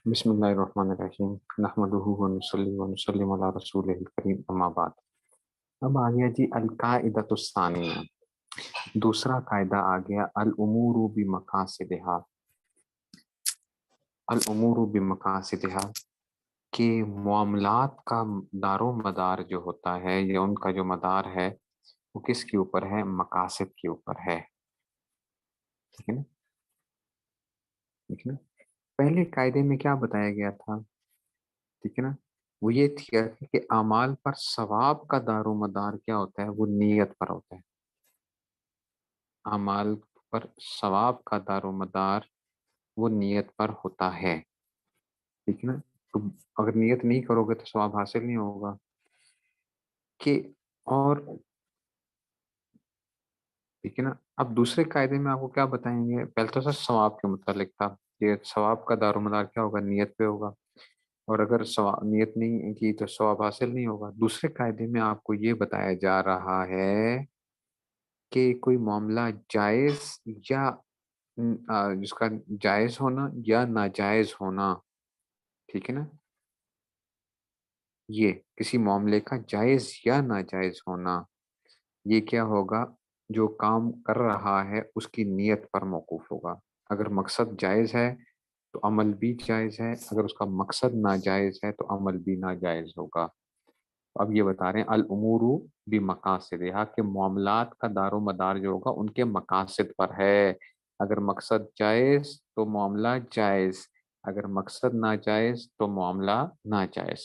بسم اللہ الرحمن الرحیم نحمدہ ونصلی ونسلم علی رسولہ الکریم اما بعد۔ اب آ گیا جی القاعدۃ الثانیہ، دوسرا قاعدہ آ گیا الامور بمقاصدہا۔ الامور بمقاصدہا کہ معاملات کا دار و مدار جو ہوتا ہے یا ان کا جو مدار ہے وہ کس کے اوپر ہے؟ مقاصد کے اوپر ہے۔ ٹھیک ہے نا؟ ٹھیک ہے نا؟ پہلے قاعدے میں کیا بتایا گیا تھا؟ ٹھیک ہے نا، وہ یہ تھا کہ اعمال پر ثواب کا دار و مدار کیا ہوتا ہے؟ وہ نیت پر ہوتا ہے۔ اعمال پر ثواب کا دار و مدار وہ نیت پر ہوتا ہے۔ ٹھیک ہے نا؟ تو اگر نیت نہیں کرو گے تو ثواب حاصل نہیں ہوگا کہ اور ٹھیک ہے نا۔ اب دوسرے قاعدے میں آپ کو کیا بتائیں گے؟ پہلے تو سر ثواب کے متعلق تھا کہ ثواب کا دار و مدار کیا ہوگا؟ نیت پہ ہوگا، اور اگر نیت نہیں کی تو ثواب حاصل نہیں ہوگا۔ دوسرے قاعدے میں آپ کو یہ بتایا جا رہا ہے کہ کوئی معاملہ جائز یا جس کا جائز ہونا یا ناجائز ہونا، ٹھیک ہے نا، یہ کسی معاملے کا جائز یا ناجائز ہونا یہ کیا ہوگا؟ جو کام کر رہا ہے اس کی نیت پر موقوف ہوگا۔ اگر مقصد جائز ہے تو عمل بھی جائز ہے، اگر اس کا مقصد ناجائز ہے تو عمل بھی ناجائز ہوگا۔ اب یہ بتا رہے ہیں الامور بمقاصدہا کہ معاملات کا دار و مدار جو ہوگا ان کے مقاصد پر ہے۔ اگر مقصد جائز تو معاملہ جائز، اگر مقصد ناجائز تو معاملہ ناجائز۔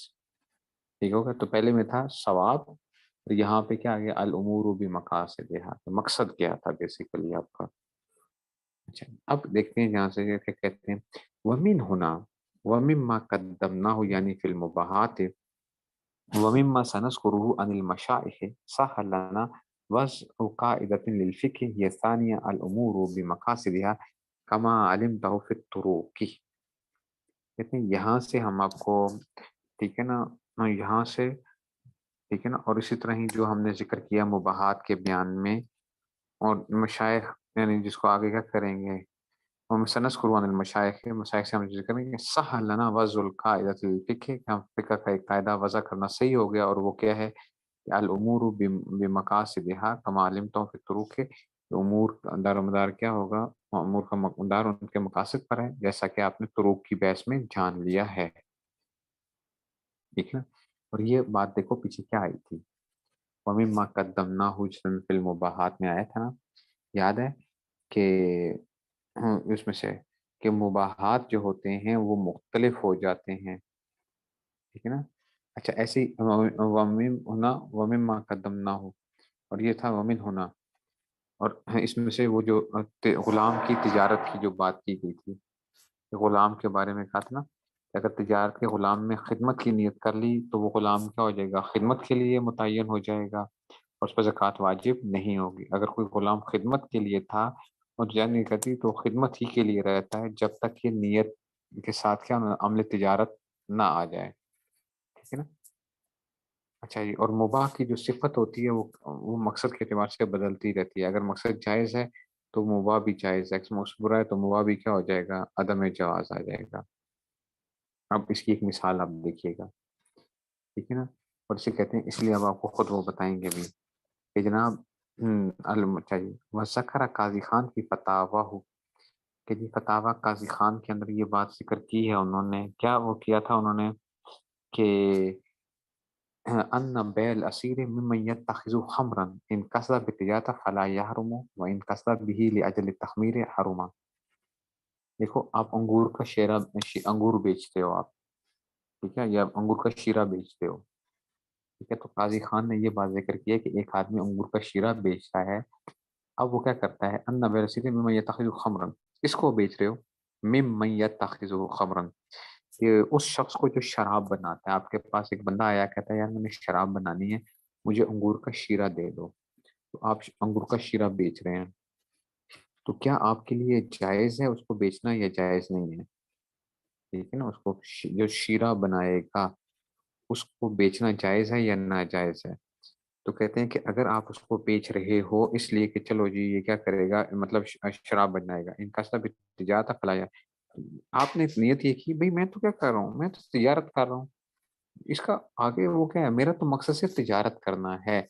ٹھیک ہوگا؟ تو پہلے میں تھا ثواب، اور یہاں پہ کیا آ گیا؟ الامور بمقاصدہا، مقصد کیا تھا بیسیکلی آپ کا۔ اچھا اب دیکھتے ہیں جہاں سے کیا کہتے ہیں ومن ہونا ومما قدمناہ یعنی فی المباحات ومما سنذکرہ عن المشائخ صح لنا وضع قاعدۃ للفقہ ہی ثانیہ الامور بمقاصدہا کما علمتہ فی الطرق۔ کہتے ہیں یہاں سے ہم آپ کو، ٹھیک ہے نا، یہاں سے ٹھیک ہے نا، اور اسی طرح ہی جو ہم نے ذکر کیا مباحات کے بیان میں، اور مشائخ یعنی جس کو آگے کیا کریں گے ہم سنذکر عن المشائخ، مشائخ سے ہم ذکر کریں گے صح لنا وضع القاعدۃ الفقہ کہ ہم فقہ کا ایک قاعدہ وضع کرنا صحیح ہو گیا، اور وہ کیا ہے کہ الامور بمقاصدہا کما علمتم فی الطرق کے امور کا دار و مدار کیا ہوگا؟ امور کا مدار ان کے مقاصد پر ہے، جیسا کہ آپ نے طرق کی بحث میں جان لیا ہے۔ ٹھیک ہے، اور یہ بات دیکھو پیچھے کیا آئی تھی، وَمِمَّا قَدَّمْنَاهُ جس میں فی المباحات میں آیا تھا نا، یاد ہے کہ اس میں سے کہ مباحات جو ہوتے ہیں وہ مختلف ہو جاتے ہیں، ٹھیک ہے نا۔ اچھا ایسے ومن ہونا ومما قدمناہ، اور یہ تھا ومن ہونا، اور اس میں سے وہ جو غلام کی تجارت کی جو بات کی گئی تھی، غلام کے بارے میں کہا تھا نا کہ اگر تجارت کے غلام میں خدمت کی نیت کر لی تو وہ غلام کیا ہو جائے گا؟ خدمت کے لیے متعین ہو جائے گا، اور اس پر زکوٰۃ واجب نہیں ہوگی۔ اگر کوئی غلام خدمت کے لیے تھا اور جان نہیں کرتی تو خدمت ہی کے لیے رہتا ہے جب تک کہ نیت کے ساتھ کیا عمل تجارت نہ آ جائے، ٹھیک ہے نا۔ اچھا جی، اور مباح کی جو صفت ہوتی ہے وہ مقصد کے اعتبار سے بدلتی رہتی ہے۔ اگر مقصد جائز ہے تو مباح بھی جائز ہے، مقصد برا ہے تو مباح بھی کیا ہو جائے گا؟ عدم جواز آ جائے گا۔ اب اس کی ایک مثال آپ دیکھیے گا، ٹھیک ہے نا، اور اسے کہتے ہیں اس لیے اب آپ کو خود وہ بتائیں گے بھی کہ جناب چاہیے وہ ذکر قاضی خان کی فتاوا ہو کہ جی فتاوا قاضی خان کے اندر یہ بات ذکر کی ہے، انہوں نے کیا وہ کیا تھا، انہوں نے کہ ان بیع الاسیر ممن يتخذ خمرا ان قصد بالتجارة فلا يحرم وان قصد به لاجل التخمیر حرما۔ دیکھو آپ انگور کا انگور بیچتے ہو آپ، ٹھیک ہے، یا انگور کا شیرہ بیچتے ہو، ٹھیک ہے، تو قاضی خان نے یہ بات ذکر کی ہے کہ ایک آدمی انگور کا شیرہ بیچتا ہے، اب وہ کیا کرتا ہے ان بیع الاسیر ممن يتخذ خمرا، اس کو بیچ رہے ہو ممن يتخذ خمرا، کہ اس شخص کو جو شراب بناتا ہے، آپ کے پاس ایک بندہ آیا کہتا ہے یار میں نے شراب بنانی ہے مجھے انگور کا شیرہ دے دو، تو آپ انگور کا شیرہ بیچ رہے ہیں، تو کیا آپ کے لیے جائز ہے اس کو بیچنا یا جائز نہیں ہے؟ ٹھیک ہے نا، اس کو جو شیرہ بنائے گا اس کو بیچنا جائز ہے یا ناجائز ہے؟ تو کہتے ہیں کہ اگر آپ اس کو بیچ رہے ہو اس لیے کہ چلو جی یہ کیا کرے گا، مطلب شراب بنائے گا، ان کا سب تجارت فلایا، آپ نے نیت یہ کی بھائی میں تو کیا کر رہا ہوں، میں تو تجارت کر رہا ہوں، اس کا آگے وہ کیا ہے، میرا تو مقصد صرف تجارت کرنا ہے،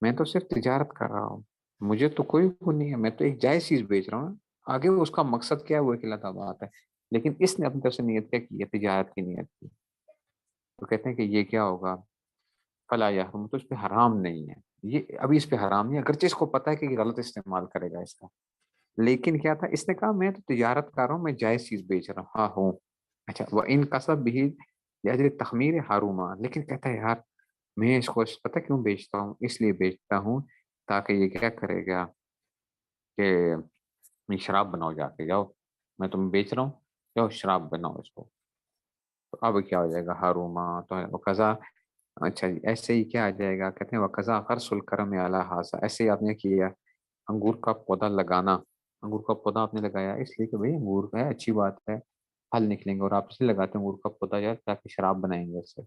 میں تو صرف تجارت کر رہا ہوں، مجھے تو کوئی وہ نہیں ہے، میں تو ایک جائز چیز بیچ رہا ہوں، آگے وہ اس کا مقصد کیا ہے وہ ایک اللہ بات ہے، لیکن اس نے اپنی طرف سے نیت کیا کی ہے، تجارت کی نیت کی، تو کہتے ہیں کہ یہ کیا ہوگا، فلا یحرم، تو اس پہ حرام نہیں ہے، یہ ابھی اس پہ حرام نہیں ہے، اگرچہ اس کو پتا ہے کہ یہ غلط استعمال کرے گا اس کا، لیکن کیا تھا، اس نے کہا میں تو تجارت کر رہا ہوں، میں جائز چیز بیچ رہا ہوں، ہاں ہوں، اچھا وہ ان کسب بھی لہذا تخمیر حروما، لیکن کہتا ہے یار میں اس کو پتہ کیوں بیچتا ہوں، اس لیے بیچتا ہوں تاکہ یہ کیا کرے گا کہ میں شراب بناؤ، جا کے جاؤ، میں تمہیں بیچ رہا ہوں، جاؤ شراب بناؤ اس کو، تو اب کیا ہو جائے گا حروما، تو ہے قضا، اچھا جی ایسے ہی کیا آ جائے گا، کہتے ہیں وقضا غرس الکرم علی حاضہ، ایسے ہی آپ نے کیا انگور کا پودا لگانا، انگور کا پودا آپ نے لگایا اس لیے کہ بھئی انگور ہے اچھی بات ہے، پھل نکلیں گے، اور آپ اس لیے لگاتے ہیں انگور کا پودا یار تاکہ شراب بنائیں گے اس سے،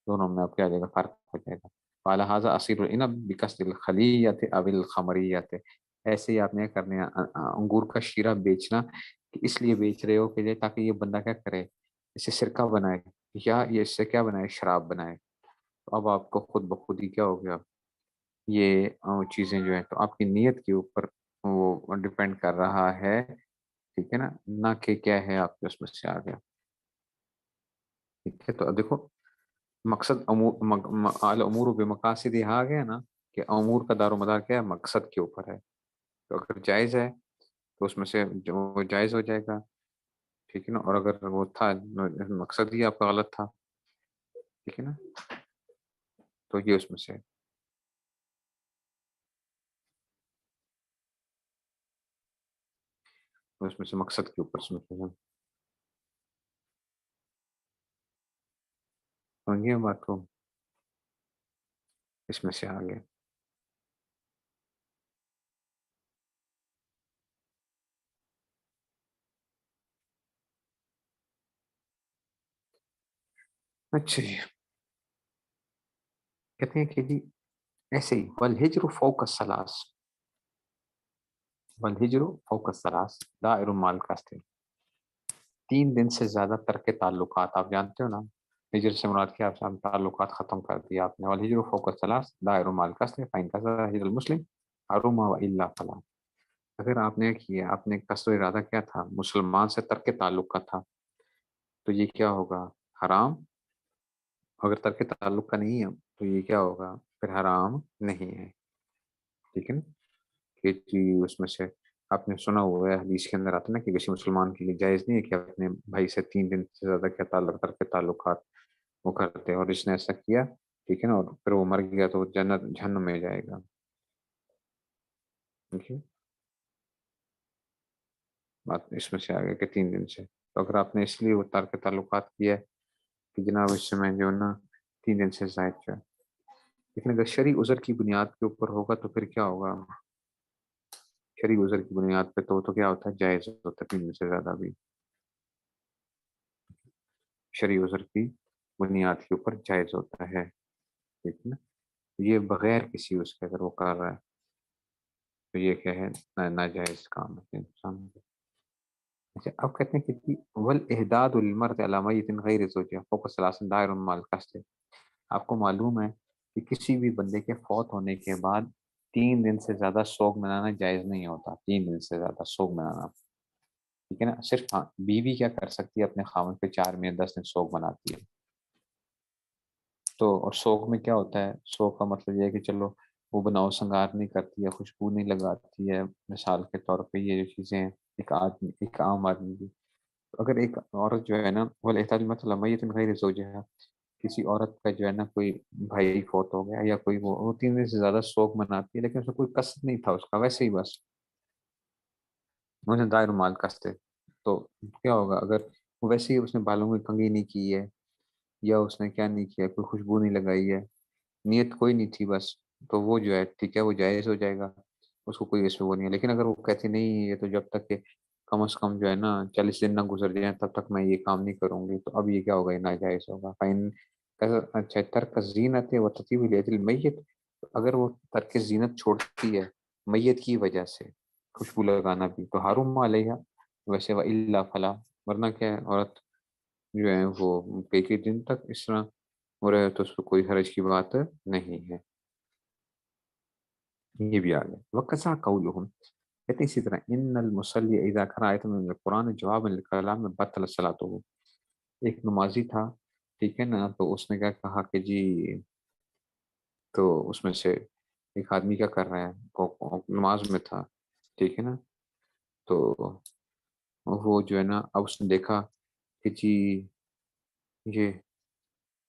دونوں میں آپ کیا آ جائے گا، فرق ہو جائے گا، قال ھذا عصیر العنب بقصد الخلیۃ او الخمریۃ، ایسے ہی آپ نے کرنے انگور کا شیرہ بیچنا کہ اس لیے بیچ رہے ہو کہ تاکہ یہ بندہ کیا کرے، اسے سرکہ بنائے یا یہ اس سے کیا بنائے، شراب بنائے، تو اب آپ کو خود بخود ہی کیا ہو گیا، یہ چیزیں جو ہیں تو آپ کی نیت کے اوپر وہ ڈپینڈ کر رہا ہے، ٹھیک ہے نا، نہ کہ کیا ہے آپ کے اس میں سے آ گیا، ٹھیک ہے، تو اب دیکھو مقصد الامور بمقاصد آ گیا نا، کہ امور کا دار و مدار کیا ہے، مقصد کے اوپر ہے، تو اگر جائز ہے تو اس میں سے جو جائز ہو جائے گا، ٹھیک ہے نا، اور اگر وہ تھا مقصد ہی آپ کا غلط تھا، ٹھیک ہے نا، تو یہ اس میں سے مقصد کے اوپر سمجھیے بات کو، اس میں سے آگے اچھا جی، کہتے ہیں کہ جی ایسے ہی والہجر فوق الثلاث، والہجر فوق الثلاث دائر مع القصد، 3 دن سے زیادہ ترک تعلقات، آپ جانتے ہو نا ہجر سے مراد کیا، آپ سے تعلقات ختم کر دیا آپ نے، والہجر فوق الثلاث دائر مع القصد فإن قصد ہجر المسلم حرم وإلا فلا، اگر آپ نے کیا، آپ نے قصد و ارادہ کیا تھا مسلمان سے ترک تعلق کا تھا، تو یہ کیا ہوگا، حرام، اگر ترک تعلق کا نہیں ہے تو یہ کیا ہوگا، پھر حرام نہیں ہے، ٹھیک ہے نا، کہ جی اس میں سے آپ نے سنا ہوا ہے حدیث کے اندر آتا ہے نا کہ کسی مسلمان کے لیے جائز نہیں ہے کہ اپنے بھائی سے 3 دن سے زیادہ کیا تعلق ترک تعلقات وہ کرتے ہیں، اور اس نے ایسا کیا، ٹھیک ہے نا، اور پھر وہ مر گیا تو وہ جنت جہنم میں جائے گا، ٹھیک ہے، بات اس میں سے آگے کہ 3 دن سے، تو اگر آپ نے اس لیے وہ ترک تعلقات کیا ہے کہ جناب اس سے میں جو ہے نا 3 دن سے زائد جو ہے، لیکن اگر شرعی عذر کی بنیاد کے اوپر ہوگا تو پھر کیا ہوگا، شرعی عذر کی بنیاد پہ تو کیا ہوتا ہے، جائز ہوتا ہے 3 دن سے زیادہ بھی، شرعی عذر کی بنیاد کے اوپر جائز ہوتا ہے، ٹھیک ہے نا، یہ بغیر کسی اس کے اگر وہ کر رہا ہے تو یہ کیا ہے، ناجائز کام ہے انسان کا۔ اچھا اب کہتے ہیں کہ والاحداد المرء علی میت غیر زوجہ فوق ثلاث دائر مع القصد، آپ کو معلوم ہے کہ کسی بھی بندے کے فوت ہونے کے بعد 3 دن سے زیادہ سوگ منانا جائز نہیں ہوتا، 3 دن سے زیادہ سوگ منانا، ٹھیک ہے نا، صرف ہاں بیوی کیا کر سکتی ہے، اپنے خاوند پہ 4 میں 10 دن سوگ مناتی ہے، تو اور سوگ میں کیا ہوتا ہے، سوگ کا مطلب یہ ہے کہ چلو وہ بناؤ سنگار نہیں کرتی ہے، خوشبو نہیں لگاتی ہے، مثال کے طور پہ یہ جو چیزیں ہیں، ایک عام آدمی کی، اگر ایک عورت جو ہے نا والاحتاج مثلا میت غیر زوجہ، کسی عورت کا جو ہے نا کوئی بھائی فوت ہو گیا یا کوئی وہ 3 دن سے زیادہ سوگ مناتی ہے، لیکن اس میں کوئی قصد نہیں تھا اس کا، ویسے ہی بس انہیں دائر مال قصد ہے، تو کیا ہوگا، اگر ویسے ہی اس نے بالوں میں کنگھی نہیں کی ہے یا اس نے کیا نہیں کیا، کوئی خوشبو نہیں لگائی ہے، نیت کوئی نہیں تھی بس، تو وہ جو ہے ٹھیک ہے، وہ جائز ہو جائے گا، اس کو کوئی اس میں وہ نہیں ہے، لیکن اگر وہ کہتے نہیں یہ تو جب تک کہ کم از کم جو ہے نا 40 دن نہ گزر جائیں تب تک میں یہ کام نہیں کروں گی، تو اب یہ کیا ہوگا، یہ ناجائز ہوگا، فائن اچھا ترک زینت و تطیب الیت المیت، اگر وہ ترک زینت چھوڑتی ہے میت کی وجہ سے، خوشبو لگانا بھی، تو حرم علیہ، ویسے وَإِلَّا فَلَا، ورنہ کیا ہے، عورت جو ہے وہ کئی دن تک اس طرح ہو رہے تو اس پہ کوئی حرج کی بات نہیں ہے۔ یہ بھی آ گیا وَقَذَا قَوْلُهُمْ، کہتے ہیں اسی طرح ان المصلی اذا قرأ آیۃ من القرآن جواب للکلام بطل صلاته، ایک نمازی تھا، ٹھیک ہے نا، تو اس نے کیا کہا کہ جی، تو اس میں سے ایک آدمی کیا کر رہا ہے، نماز میں تھا، ٹھیک ہے نا، تو وہ جو ہے نا اب اس نے دیکھا کہ جی یہ،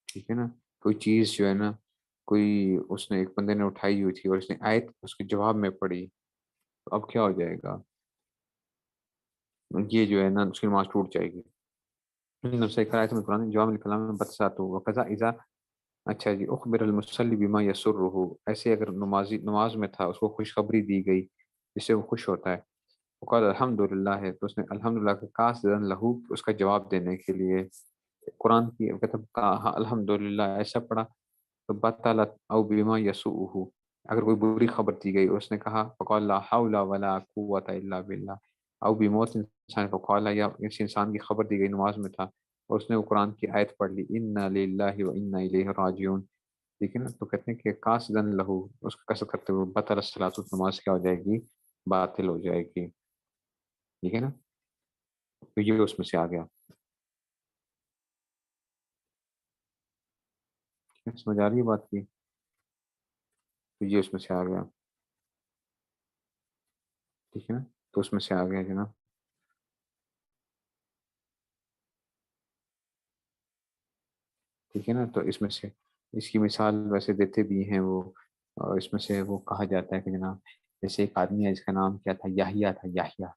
ٹھیک ہے نا، کوئی چیز جو ہے نا، کوئی اس نے ایک بندے نے اٹھائی ہوئی تھی اور اس نے آیت اس کے جواب میں پڑھی، تو اب کیا ہو جائے گا، یہ جو ہے نا اس کی نماز ٹوٹ جائے گی۔ نفس آیت میں قرآن جواب الکلام میں بتسات ہو وقضا اذا، اچھا جی، اخبر المصلی بما یسرہ، ایسے اگر نمازی نماز میں تھا، اس کو خوشخبری دی گئی جس سے وہ خوش ہوتا ہے، وقال الحمدللہ ہے، تو اس نے الحمدللہ کا قاصدن لہو، اس کا جواب دینے کے لیے قرآن کی کہا الحمدللہ ایسا پڑھا، تو بطلت او بما یسوءہ، اگر کوئی بری خبر دی گئی اس نے کہا فقال لا حول ولا قوت الا باللہ، او بموت انسان، فقال یا اس انسان کی خبر دی گئی نماز میں تھا اور اس نے وہ قرآن کی آیت پڑھ لی انا للہ و انا الیہ راجعون، ٹھیک ہے نا، تو کہتے ہیں کہ قاصدن لہو، اس کا قصد کرتے ہوئے بطل الصلاۃ، نماز کیا ہو جائے گی، باطل ہو جائے گی، ٹھیک ہے نا، تو یہ اس میں سے آ گیا، سمجھ آ رہی ہے بات کی، تو یہ اس میں سے آ گیا، ٹھیک ہے نا، تو اس میں سے آ گیا جناب، ٹھیک ہے نا، تو اس میں سے اس کی مثال ویسے دیتے بھی ہیں وہ، اور اس میں سے وہ کہا جاتا ہے کہ جناب جیسے ایک آدمی ہے جس کا نام کیا تھا، یحییٰ تھا، یحییٰ،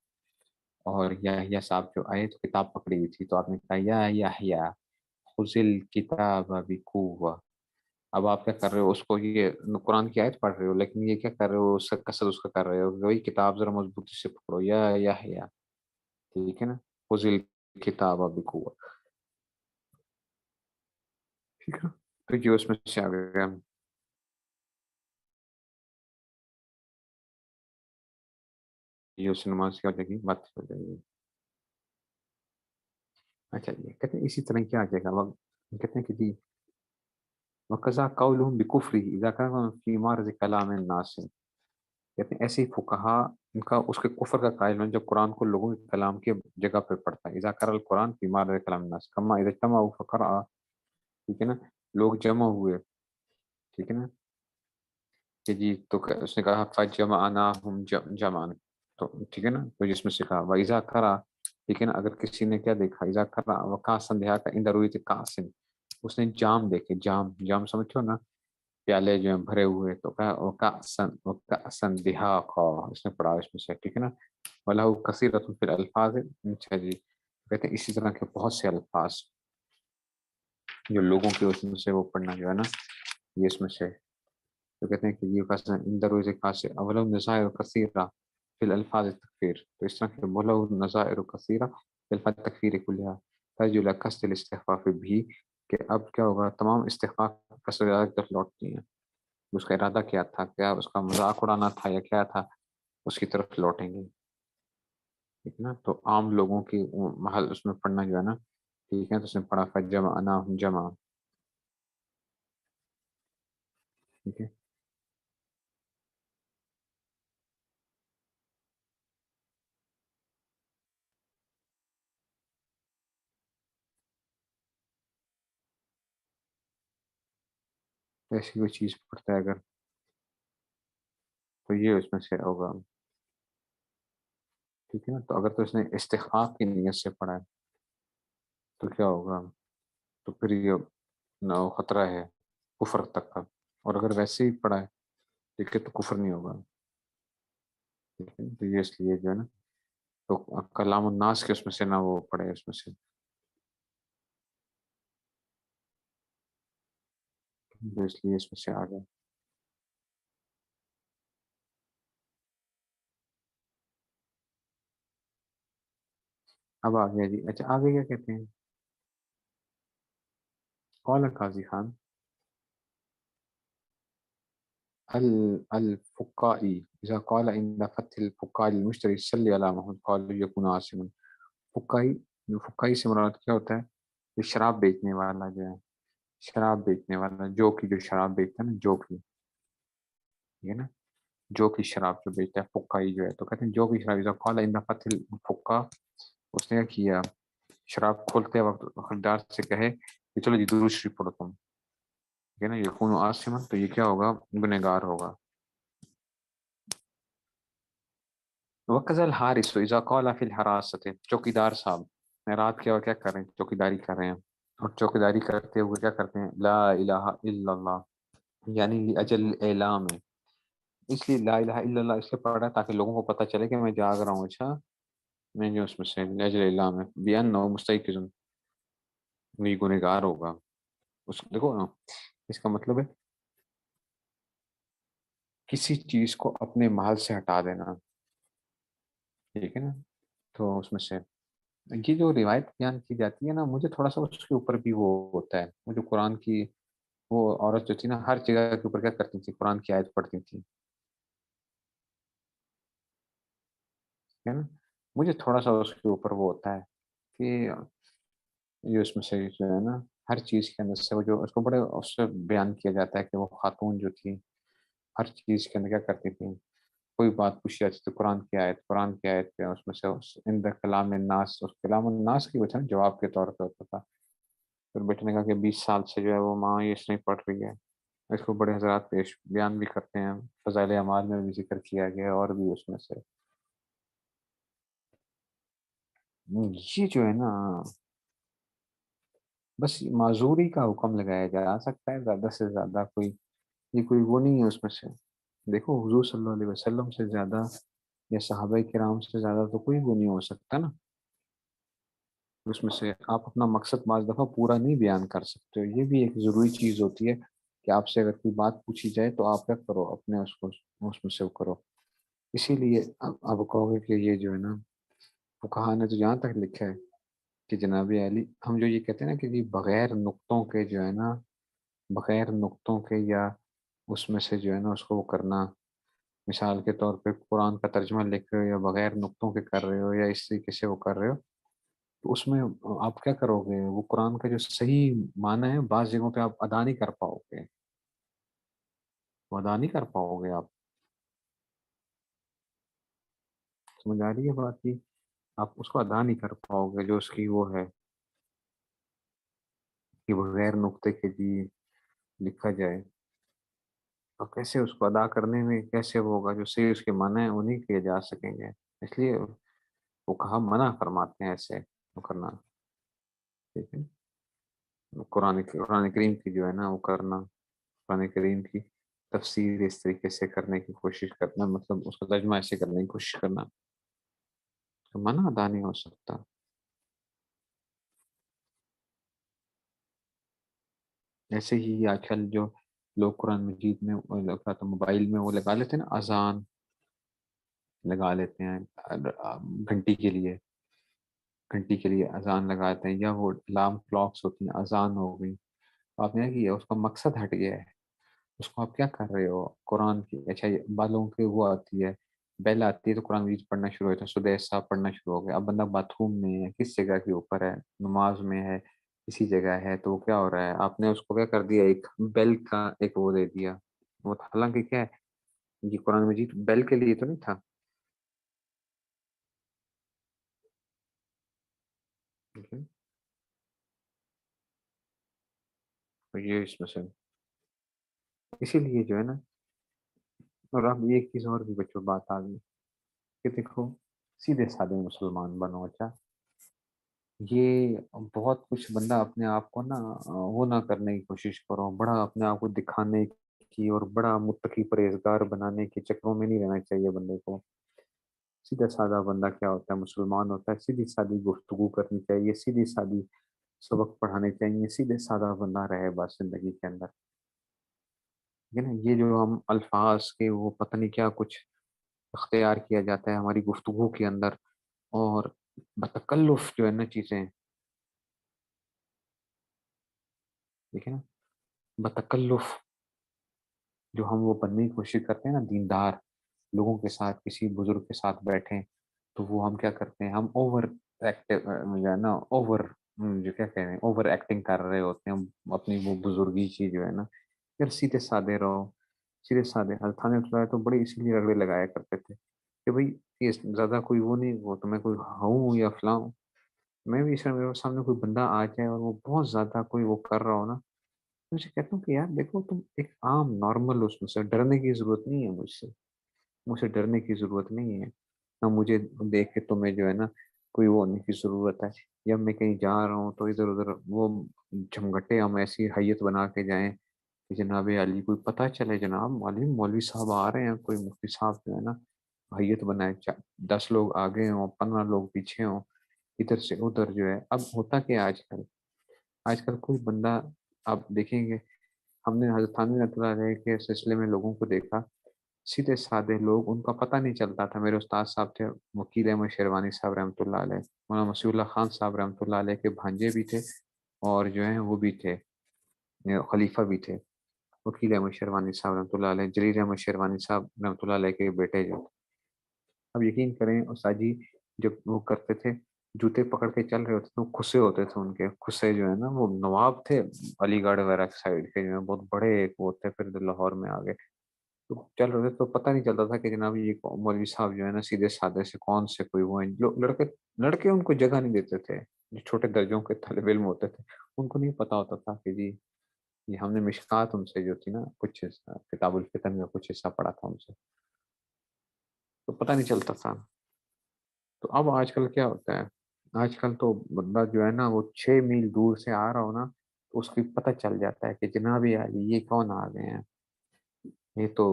اور یحییٰ صاحب جو آئے تو کتاب پکڑی ہوئی تھی، تو آپ نے کہا یا یحییٰ خذ الکتاب بقوہ، اب آپ کیا کر رہے ہو، اس کو یہ قرآن کی آیت پڑھ رہے ہو لیکن یہ کیا کر رہے ہو، اس کا قصد اس کا کر رہے ہو، وہی کتاب ذرا مضبوطی سے پکڑو یا یحییٰ، ٹھیک ہے نا، خذ الکتاب بقوہ، ٹھیک ہے، تو یہ اس میں سے آ گیا، یہ اس نماز کیا ہو جائے گی، بات ہو جائے گی۔ اچھا یہ کہتے ہیں اسی طرح کیا آ جائے گا، کہتے ہیں کہ جی وَقَضَا قَوْلُهُمْ بِكُفْرِهِ إِذَا كَانَ فِي مَعْرِضِ كَلَامِ النَّاسِ، کہتے ہیں ایسے ہی فقہا ان کا اس کے کفر کا قائل ہیں جب قرآن کو لوگوں کے کلام کے جگہ پہ پڑھتا ہے، اذا قرأ القرآن فی مَعْرِضِ كَلَامِ النَّاسِ کما اذا اجتمعوا فقرأ، ٹھیک ہے نا، لوگ جمع ہوئے، ٹھیک ہے نا، کہ جی تو اس نے کہا فَجَمَعْنَاهُمْ جَمْعًا، تو ٹھیک ہے نا، تو جس میں سے کہا وَإِذَا قَرَأ، ٹھیک ہے نا، اگر کسی نے کیا دیکھا، اذا قَرَأ وَكَأْسًا دِهَاقًا عِنْدَ رُؤْيَةِ كَأْسٍ، اس نے جام دیکھے، جام جام سمجھو نا، پیالے جو ہیں بھرے ہوئے، تو کہا وَكَأْسًا دِهَاقًا، اس نے پڑھا اس میں سے، ٹھیک ہے نا، وَلَهُ كَثِيرَةٌ فِي الْأَلْفَاظِ، اچھا جی، کہتے ہیں اسی طرح کے بہت سے الفاظ جو لوگوں کے اس میں سے وہ پڑھنا جو ہے نا، یہ اس میں سے، تو کہتے ہیں کہ یہ قسم اندر سے خاص اول نظائر کثیرہ فی الالفاظ تکفیر، تو اس طرح کے بولو نظائر کثیرہ فی الفاظ تکفیر کلیہ ترجو لقصد الاستخفاف بھی، کہ اب کیا ہوگا، تمام استخفاف قصد ارادہ کی طرف لوٹتی ہیں، اس کا ارادہ کیا تھا، کیا اس کا مذاق اڑانا تھا یا کیا تھا، اس کی طرف لوٹیں گے، ٹھیک ہے نا، تو عام لوگوں کی محل اس میں پڑھنا جو ہے نا، ٹھیک ہے، تو اس نے پڑھا فجمع جمع، ٹھیک ہے، ایسی کوئی چیز پڑھتا ہے اگر، تو یہ اس میں سے ہوگا، ٹھیک ہے نا، تو اگر تو اس نے استخفاف کی نیت سے پڑھا ہے تو کیا ہوگا، تو پھر یہ نہ خطرہ ہے کفر تک کا، اور اگر ویسے ہی پڑھا ہے ٹھیک ہے تو کفر نہیں ہوگا، ٹھیک ہے، تو یہ اس لیے جو ہے نا، تو کلام الناس کے اس میں سے نہ وہ پڑھے اس میں سے، تو اس لیے اس میں سے آ گیا، اب آ گیا جی، اچھا آگے کیا کہتے ہیں، قال قاضی خان الفقائی اذا قال ان فتح الفقاء المشتری صلی علی محمد قال یکون عاصما، فقائی جو فقائی سے مراد کیا ہوتا ہے؟ جو شراب بیچنے والا جو ہے، شراب بیچنے والا، جو کی جو شراب بیچتا ہے نا، جو کی، ٹھیک ہے نا، جو کی شراب جو بیچتا ہے فقائی جو ہے، تو کہتے ہیں جو کی شراب، اذا قال ان قتل فقہ، اس نے کیا کیا، شراب کھولتے وقت خریدار سے کہے کہ چلو جی درود شریف پڑھو تم، ٹھیک ہے نا، یکون عاصما، تو یہ کیا ہوگا؟ گنہگار ہوگا. وقز الحارث اذا قال فی الحراست، چوکیدار صاحب رات کے اور کیا کر رہے ہیں؟ چوکیداری کر رہے ہیں، اور چوکیداری کرتے ہوئے کیا کرتے ہیں؟ لا الہ الا اللہ، یعنی اجل اعلام ہے، اس لیے لا الہ الا اللہ اس لیے پڑھ رہا ہے تاکہ لوگوں کو پتہ چلے کہ میں جاگ رہا ہوں. اچھا، میں جو اس میں سے اجل اعلام ہے بیان نو مستيقظ، نہیں گنہگار ہوگا. اس دیکھو نا، اس کا مطلب ہے کسی چیز کو اپنے محل سے ہٹا دینا، ٹھیک ہے نا. تو اس میں سے یہ جو روایت بیان کی جاتی ہے نا، مجھے تھوڑا سا اس کے اوپر بھی وہ ہوتا ہے. وہ جو قرآن کی وہ عورت جو تھی نا، ہر جگہ کے اوپر کیا کرتی تھی؟ قرآن کی آیت پڑھتی تھی، ہے نا. مجھے تھوڑا سا اس کے اوپر وہ ہوتا ہے کہ یہ اس میں سے جو ہے نا، ہر چیز کے اندر سے وہ جو اس کو بڑے اس سے بیان کیا جاتا ہے کہ وہ خاتون جو تھی ہر چیز کے اندر کیا کرتی تھی؟ کوئی بات پوچھی جاتی تھی، قرآن کی آیت پہ اس میں سے ان کلام الناس، اس کلام الناس کی وجہ جواب کے طور پہ ہوتا تھا. پھر بیٹے نے کہا کہ 20 سال سے جو ہے وہ ماں یہ اس نہیں پڑھ رہی ہے. اس کو بڑے حضرات پیش بیان بھی کرتے ہیں، فضائل اعمال میں بھی ذکر کیا گیا ہے، اور بھی اس میں سے یہ جو ہے نا، بس معذوری کا حکم لگایا جا سکتا ہے زیادہ سے زیادہ. کوئی یہ کوئی وہ نہیں ہے اس میں سے. دیکھو حضور صلی اللہ علیہ وسلم سے زیادہ یا صحابہ کرام سے زیادہ تو کوئی وہ نہیں ہو سکتا نا. اس میں سے آپ اپنا مقصد بعض دفعہ پورا نہیں بیان کر سکتے ہو. یہ بھی ایک ضروری چیز ہوتی ہے کہ آپ سے اگر کوئی بات پوچھی جائے تو آپ کیا کرو؟ اپنے اس کو اس میں سے وہ کرو. اسی لیے آپ کہو گے کہ یہ جو ہے نا، فقہا نے تو جہاں تک لکھا ہے کہ جناب علی، ہم جو یہ کہتے ہیں نا کہ جی بغیر نقطوں کے جو ہے نا، بغیر نقطوں کے یا اس میں سے جو ہے نا اس کو وہ کرنا، مثال کے طور پہ قرآن کا ترجمہ لکھ رہے ہو یا بغیر نقطوں کے کر رہے ہو یا اس طریقے سے وہ کر رہے ہو، تو اس میں آپ کیا کرو گے؟ وہ قرآن کا جو صحیح معنی ہے بعض جگہوں پہ آپ ادا نہیں کر پاؤ گے، وہ ادا نہیں کر پاؤ گے آپ. سمجھ آ رہی ہے بات کی؟ آپ اس کو ادا نہیں کر پاؤ گے جو اس کی وہ ہے کہ بغیر نقطے کے جی لکھا جائے. اور کیسے اس کو ادا کرنے میں کیسے وہ ہوگا؟ جو صحیح اس کے معنی ہیں انہیں کیے جا سکیں گے. اس لیے وہ کہا منع فرماتے ہیں ایسے وہ کرنا، ٹھیک ہے. قرآن کریم کی جو ہے نا وہ کرنا، قرآن کریم کی تفسیر اس طریقے سے کرنے کی کوشش کرنا، مطلب اس کا ترجمہ ایسے کرنے کی کوشش کرنا، تو منع ادا نہیں ہو سکتا. ایسے ہی آج کل جو لوگ قرآن مجید میں تو موبائل میں وہ لگا لیتے ہیں نا، اذان لگا لیتے ہیں گھنٹی کے لیے، گھنٹی کے لیے اذان لگاتے ہیں، یا وہ الارم کلاکس ہوتی ہیں، اذان ہو گئی. آپ نے کیا اس کا مقصد ہٹ گیا ہے. اس کو آپ کیا کر رہے ہو؟ قرآن کی اچھا بالوں کے وہ آتی ہے، بیل آتی ہے تو قرآن مجید پڑھنا شروع ہوتا ہے، سدیس صاحب پڑھنا شروع ہو گیا. اب بندہ باتھ روم میں ہے، کس جگہ کے اوپر ہے، نماز میں ہے، کسی جگہ ہے، تو وہ کیا ہو رہا ہے؟ آپ نے اس کو کیا کر دیا؟ ایک بیل کا ایک وہ دے دیا. وہ حالانکہ کیا ہے، یہ قرآن مجید بیل کے لیے تو نہیں تھا. ٹھیک ہے؟ تو یہ اس میں سے اسی لیے جو ہے نا، اور اب ایک چیز اور بھی بچوں بات آ گئی کہ دیکھو سیدھے سادے مسلمان بنو. اچھا، یہ بہت کچھ بندہ اپنے آپ کو نا وہ نہ کرنے کی کوشش کرو، بڑا اپنے آپ کو دکھانے کی اور بڑا متقی پرہیزگار بنانے کے چکروں میں نہیں رہنا چاہیے بندے کو. سیدھا سادہ بندہ کیا ہوتا ہے؟ مسلمان ہوتا ہے. سیدھی سادی گفتگو کرنی چاہیے، سیدھی سادی سبق پڑھانے چاہیے، سیدھے سادہ بندہ رہے بس زندگی کے اندر. ہے نا، یہ جو ہم الفاظ کے وہ پتہ نہیں کیا کچھ اختیار کیا جاتا ہے ہماری گفتگو کے اندر، اور بتکلف جو ہے نا چیزیں، ٹھیک ہے نا، بتکلف جو ہم وہ بننے کی کوشش کرتے ہیں نا، دیندار لوگوں کے ساتھ کسی بزرگ کے ساتھ بیٹھیں تو وہ ہم کیا کرتے ہیں؟ ہم اوور ایکٹیو جو ہے نا اوور جو کیا کہہ رہے ہیں اوور ایکٹنگ کر رہے ہوتے ہیں اپنی وہ بزرگی کی جو ہے نا. پھر سیدھے سادے رہو. سیدھے سادے تھانے تو بڑے اسی لیے رگڑے لگایا کرتے تھے کہ بھائی یہ زیادہ کوئی وہ نہیں وہ تو میں کوئی ہوں یا فلاں ہوں. میں بھی اس میں میرے سامنے کوئی بندہ آ جائے اور وہ بہت زیادہ کوئی وہ کر رہا ہو نا میں اسے کہتا ہوں کہ یار دیکھو تم ایک عام نارمل اس میں سے ڈرنے کی ضرورت نہیں ہے مجھ سے. مجھ سے ڈرنے کی ضرورت نہیں ہے. نہ مجھے دیکھ کے تمہیں جو ہے نا کوئی وہ ہونے کی ضرورت ہے. یا میں کہیں جا رہا ہوں تو ادھر ادھر وہ جھمگٹے ہم ایسی حیت بنا کے جائیں کہ جناب علی کوئی پتہ چلے جناب مولوی صاحب آ رہے ہیں کوئی مفتی صاحب جو ہے نا حیت بنائے 10 لوگ آگے ہوں 15 لوگ پیچھے ہوں ادھر سے ادھر جو ہے. اب ہوتا کیا آج کل کوئی بندہ آپ دیکھیں گے ہم نے حضرت تھانوی رحمۃ اللہ علیہ کے سلسلے میں لوگوں کو دیکھا سیدھے سادے لوگ ان کا پتہ نہیں چلتا تھا. میرے استاد صاحب تھے وکیل احمد شیروانی صاحب رحمۃ اللہ علیہ مولانا مسیح اللہ خان صاحب رحمۃ اللہ علیہ کے بھانجے بھی تھے اور جو ہیں وہ بھی تھے خلیفہ بھی تھے. وکیل احمد شیروانی صاحب رحمۃ اللہ علیہ جلیل احمد شیروانی صاحب رحمۃ اللہ علیہ کے بیٹے جو. اب یقین کریں استاد جی جب وہ کرتے تھے جوتے پکڑ کے چل رہے ہوتے تھے وہ کھسے ہوتے تھے ان کے کھسے جو ہے نا وہ نواب تھے علی گڑھ وغیرہ سائڈ کے جو ہے بہت بڑے ایک وہ تھے پھر لاہور میں آ گئے تو چل رہے تھے تو پتہ نہیں چلتا تھا کہ جناب یہ مولوی صاحب جو ہے نا سیدھے سادے سے کون سے کوئی وہ ہیں لڑکے لڑکے ان کو جگہ نہیں دیتے تھے. جو چھوٹے درجوں کے طالب علم ہوتے تھے ان کو نہیں پتا ہوتا تھا کہ جی یہ ہم نے مشکات ان سے جو تھی نا کچھ کتاب الفتن میں کچھ حصہ پڑھا تھا ان سے تو پتہ نہیں چلتا تھا. تو اب آج کل کیا ہوتا ہے آج کل تو بندہ جو ہے نا وہ 6 میل دور سے آ رہا ہو نا تو اس کی پتہ چل جاتا ہے کہ جناب علی یہ کون آ گئے ہیں. یہ تو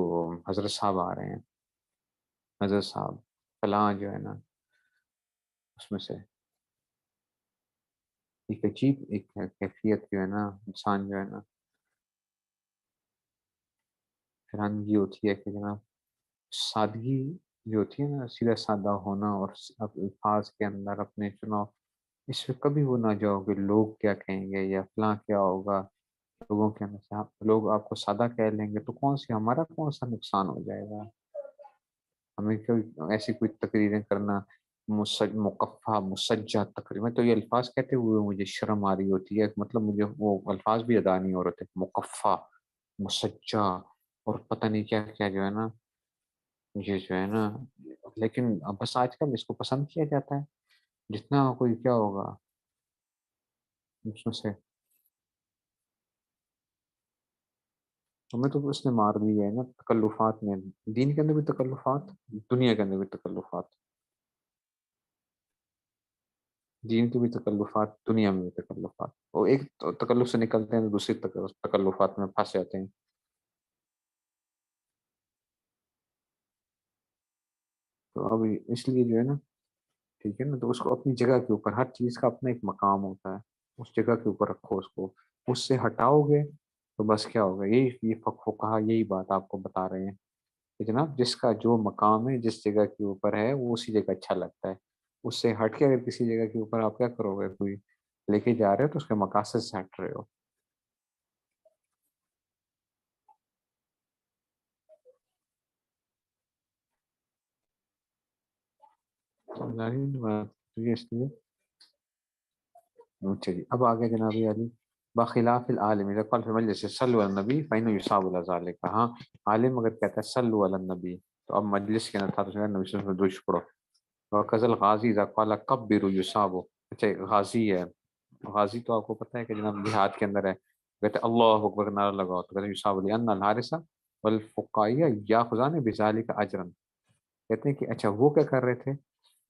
حضرت صاحب آ رہے ہیں. حضرت صاحب فلاں جو ہے نا اس میں سے ایک عجیب ایک کیفیت جو ہے نا انسان جو ہے نا حیرانگی ہوتی ہے کہ جناب سادگی جو ہوتی ہے نا سیدھا سادہ ہونا اور الفاظ کے اندر اپنے چناؤ اس میں کبھی وہ نہ جاؤ کہ لوگ کیا کہیں گے یا فلاں کیا ہوگا. لوگوں کے اندر سے لوگ آپ کو سادہ کہہ لیں گے تو ہمارا کون سا نقصان ہو جائے گا. ہمیں ایسی کوئی تقریریں کرنا مقفع مسجع تقریر میں تو یہ الفاظ کہتے ہوئے مجھے شرم آ رہی ہوتی ہے مطلب مجھے وہ الفاظ بھی ادا نہیں ہو رہے تھے مقفع مسجع اور پتہ نہیں کیا کیا جو ہے نا یہ جو ہے نا لیکن بس آج کل اس کو پسند کیا جاتا ہے جتنا کوئی کیا ہوگا اس میں سے ہمیں تو اس نے مار دی ہے نا تکلفات میں دین کے اندر بھی تکلفات دنیا کے اندر بھی تکلفات دین کے بھی تکلفات دنیا میں بھی تکلفات اور ایک تکلف سے نکلتے ہیں تو دوسری تکلفات میں پھنس جاتے ہیں. تو اب اس لیے جو ہے نا ٹھیک ہے نا تو اس کو اپنی جگہ کے اوپر ہر چیز کا اپنا ایک مقام ہوتا ہے اس جگہ کے اوپر رکھو اس کو اس سے ہٹاؤ گے تو بس کیا ہوگا یہی یہ فقہ یہی بات آپ کو بتا رہے ہیں کہ جناب جس کا جو مقام ہے جس جگہ کے اوپر ہے وہ اسی جگہ اچھا لگتا ہے. اس سے ہٹ کے اگر کسی جگہ کے اوپر آپ کیا کرو گے کوئی لے کے جا رہے ہو تو اس کے مقاصد سے ہٹ رہے ہو. اس لیے اچھا جی اب آگے جناب علی بخلاف العالم اذا قال في مجلس صلوا على النبي فانه يصاب الى ذلك. ہاں عالم اگر کہتا ہے صلوا علی النبی تو اب مجلس کے اندر تھا تو نبی صلی اللہ علیہ وسلم درود پڑھو. وقزل غازی اذا قال كبروا يصاب. اچھا غازی ہے غازی تو آپ کو پتہ ہے کہ جناب جہاد کے اندر ہے کہتے ہیں اللہ اکبر نعرہ لگاؤ تو کہتے ہیں یصاب لان الحارث والفقائیہ یاخذان بذلك اجرا. کہتے ہیں کہ اچھا وہ کیا کر رہے تھے